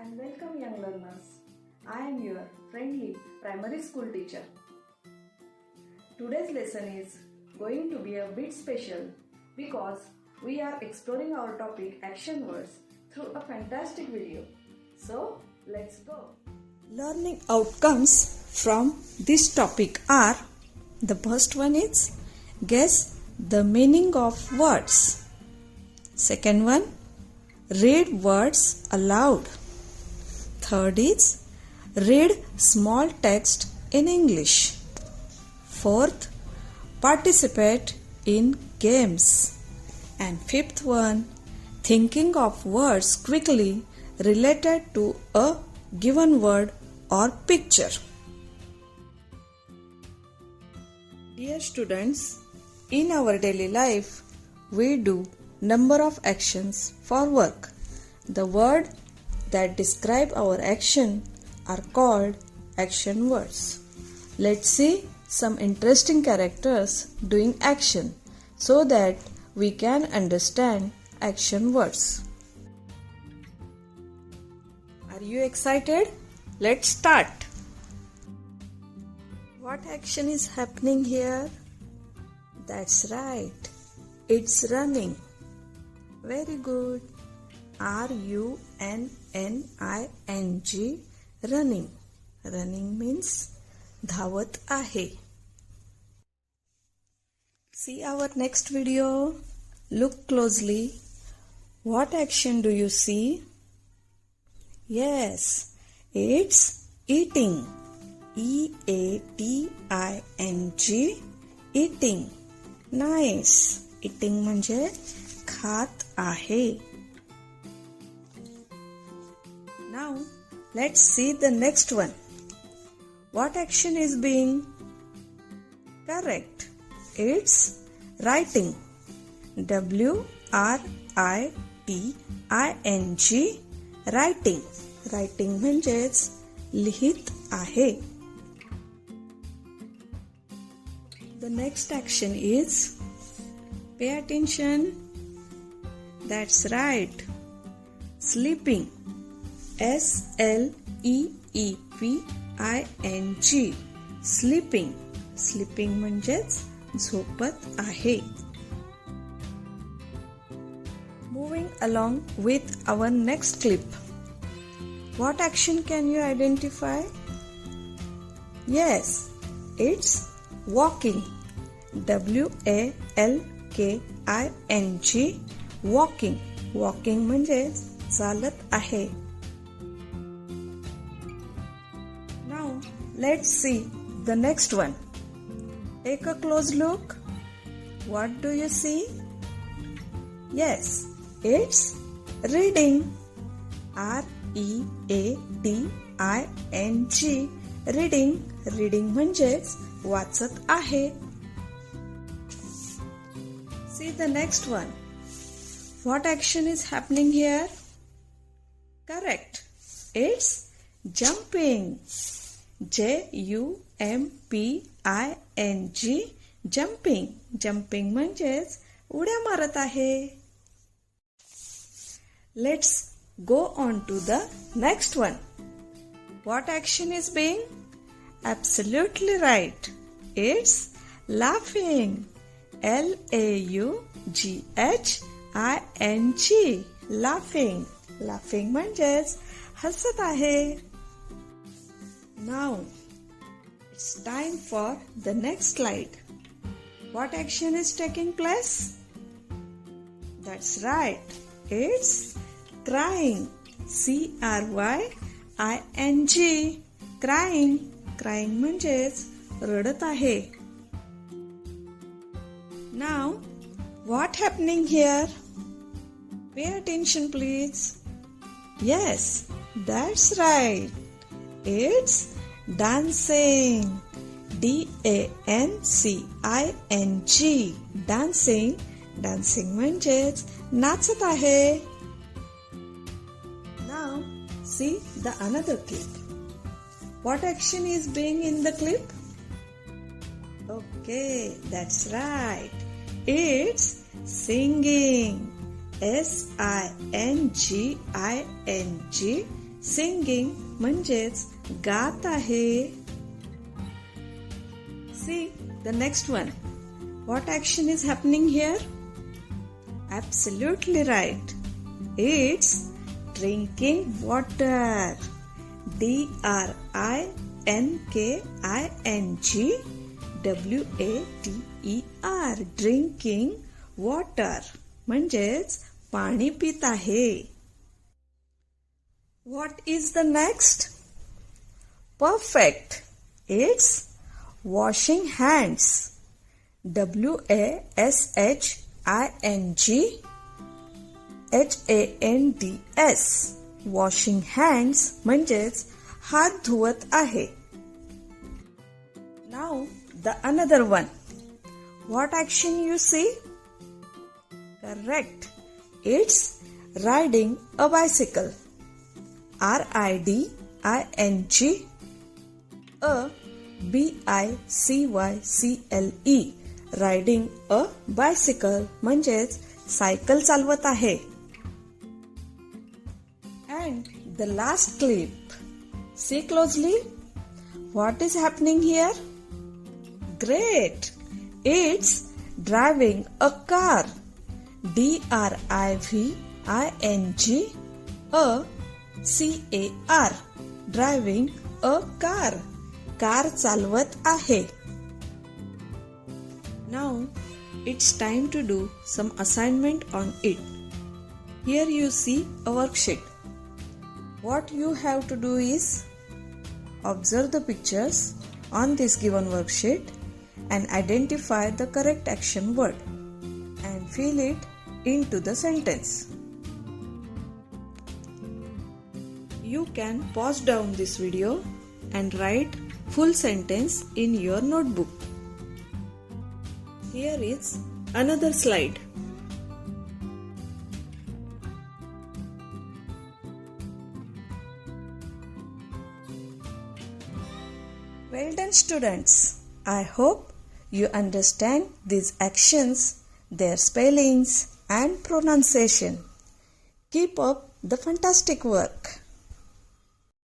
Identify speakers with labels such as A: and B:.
A: and welcome young learners. I am your friendly primary school teacher. Today's lesson is going to be a bit special because we are exploring our topic action words through a fantastic video. So, let's go.
B: Learning outcomes from this topic are: the first one is guess the meaning of words. Second one, read words aloud. Third is read small text in English. Fourth, participate in games. And fifth one, thinking of words quickly related to a given word or picture. Dear students, in our daily life, we do number of actions for work. The word that describe our action are called action words. Let's see some interesting characters doing action so that we can understand action words. Are you excited? Let's start. What action is happening here? That's right. It's running. Very good. RUNNING, running. Running means धावत आहे. See our next video. Look closely. What action do you see? Yes, it's eating. EATING, eating. Nice. Eating म्हणजे खात आहे. Now, let's see the next one. What action is being? Correct. It's writing. WRITING, writing. Writing म्हणजेच लिहित आहे. The next action is pay attention. That's right. Sleeping. SLEEPING, sleeping. Sleeping म्हणजेच झोपत आहे. Moving along with our next clip. What action can you identify? Yes, it's walking. WALKING, walking. Walking म्हणजेच चालत आहे. Now, let's see the next one. Take a close look. What do you see? Yes, it's reading. READING, reading. Reading म्हणजेच वाचत आहे. See the next one. What action is happening here? Correct. It's jumping. JUMPING, jumping. Jumping म्हणजेच उड्या मारत आहे. Let's go on to the next one. What action is being? Absolutely right. It's laughing. LAUGHING, laughing. Laughing म्हणजेच हसत आहे. Now, it's time for the next slide. What action is taking place? That's right. It's crying. CRYING, crying. Crying म्हणजेच रडत आहे. Now, what happening here? Pay attention, please. Yes, that's right. It's dancing. DANCING, dancing. Dancing म्हणजेच नाचत आहे. Now, see the another clip. What action is being in the clip? Okay, that's right. It's singing. SINGING, Singing म्हणजेच गात आहे. See the next one. What action is happening here? Absolutely right. It's drinking water. DRINKINGWATER. Drinking water म्हणजेच पाणी पित आहे. What is the next? Perfect. It's washing hands. WASHINGHANDS. Washing hands म्हणजेच हात धुवत आहे. Now the another one. What action you see? Correct. It's riding a bicycle. RIDING a bicycle. Riding a bicycle म्हणजेच cycle चालवत आहे. And the last clip. See closely. What is happening here? Great. It's driving a car. DRIVING a CAR. Driving a car. Car चालवत आहे. Now it's time to do some assignment on it. Here you see a worksheet. What you have to do is observe the pictures on this given worksheet and identify the correct action word and fill it into the sentence. You can pause down this video and write full sentence in your notebook. Here is another slide. Well done, students. I hope you understand these actions, their spellings and pronunciation. Keep up the fantastic work.